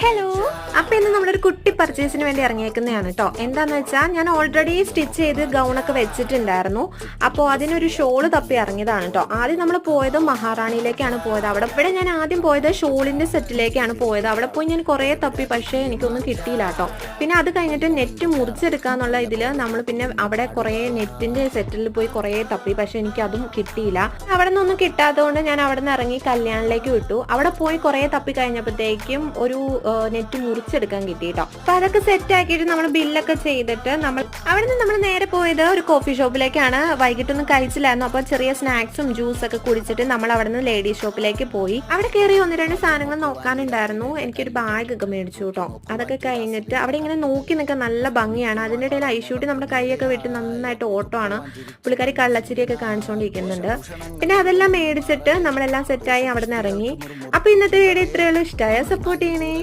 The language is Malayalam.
ഹലോ. അപ്പൊ ഇന്ന് നമ്മളൊരു കുട്ടി പർച്ചേസിന് വേണ്ടി ഇറങ്ങിയേക്കുന്നതാണ് കേട്ടോ. എന്താന്ന് വെച്ചാൽ ഞാൻ ഓൾറെഡി സ്റ്റിച്ച് ചെയ്ത് ഗൗണൊക്കെ വെച്ചിട്ടുണ്ടായിരുന്നു. അപ്പോൾ അതിനൊരു ഷോള് തപ്പി ഇറങ്ങിയതാണ് കേട്ടോ. ആദ്യം നമ്മൾ പോയത് മഹാറാണിയിലേക്കാണ് പോയത്. ഇവിടെ ഞാൻ ആദ്യം പോയത് ഷോളിന്റെ സെറ്റിലേക്കാണ് പോയത്. അവിടെ പോയി ഞാൻ കുറേ തപ്പി, പക്ഷേ എനിക്കൊന്നും കിട്ടിയില്ല കേട്ടോ. പിന്നെ അത് കഴിഞ്ഞിട്ട് നെറ്റ് മുറിച്ചെടുക്കാന്നുള്ള ഇതില് നമ്മൾ പിന്നെ അവിടെ കുറേ നെറ്റിന്റെ സെറ്റിൽ പോയി കുറേ തപ്പി, പക്ഷെ എനിക്ക് അതും കിട്ടിയില്ല. അവിടെ നിന്നൊന്നും കിട്ടാത്തതുകൊണ്ട് ഞാൻ അവിടെ നിന്ന് ഇറങ്ങി കല്യാണിലേക്ക് വിട്ടു. അവിടെ പോയി കുറേ തപ്പി കഴിഞ്ഞപ്പോഴത്തേക്കും ഒരു നെറ്റ് മുറിച്ചെടുക്കാൻ കിട്ടി കേട്ടോ. അപ്പൊ അതൊക്കെ സെറ്റ് ആക്കിയിട്ട് നമ്മൾ ബില്ലൊക്കെ ചെയ്തിട്ട് അവിടെ നിന്ന് നമ്മൾ നേരെ പോയത് ഒരു കോഫി ഷോപ്പിലേക്കാണ്. വൈകിട്ടൊന്നും കഴിച്ചില്ലായിരുന്നു. അപ്പൊ ചെറിയ സ്നാക്സും ജ്യൂസൊക്കെ കുടിച്ചിട്ട് നമ്മൾ അവിടെ നിന്ന് ലേഡീസ് ഷോപ്പിലേക്ക് പോയി. അവിടെ കയറി ഒന്ന് രണ്ട് സാധനങ്ങൾ നോക്കാനുണ്ടായിരുന്നു. എനിക്കൊരു ബാഗ് ഒക്കെ മേടിച്ചു കേട്ടോ. അതൊക്കെ കഴിഞ്ഞിട്ട് അവിടെ ഇങ്ങനെ നോക്കി നിൽക്കാൻ നല്ല ഭംഗിയാണ്. അതിൻ്റെ ഇടയിൽ ഐഷൂട്ടി നമ്മുടെ കൈയൊക്കെ വിട്ട് നന്നായിട്ട് ഓട്ടമാണ്. പുള്ളിക്കാരി കള്ളച്ചിരിയൊക്കെ കാണിച്ചുകൊണ്ടിരിക്കുന്നുണ്ട്. പിന്നെ അതെല്ലാം മേടിച്ചിട്ട് നമ്മളെല്ലാം സെറ്റായി അവിടെ നിന്ന് ഇറങ്ങി. അപ്പൊ ഇന്നത്തെ വീഡിയോ ഇത്രയുള്ളൂ. ഇഷ്ടമായ സപ്പോർട്ട് ചെയ്യണേ.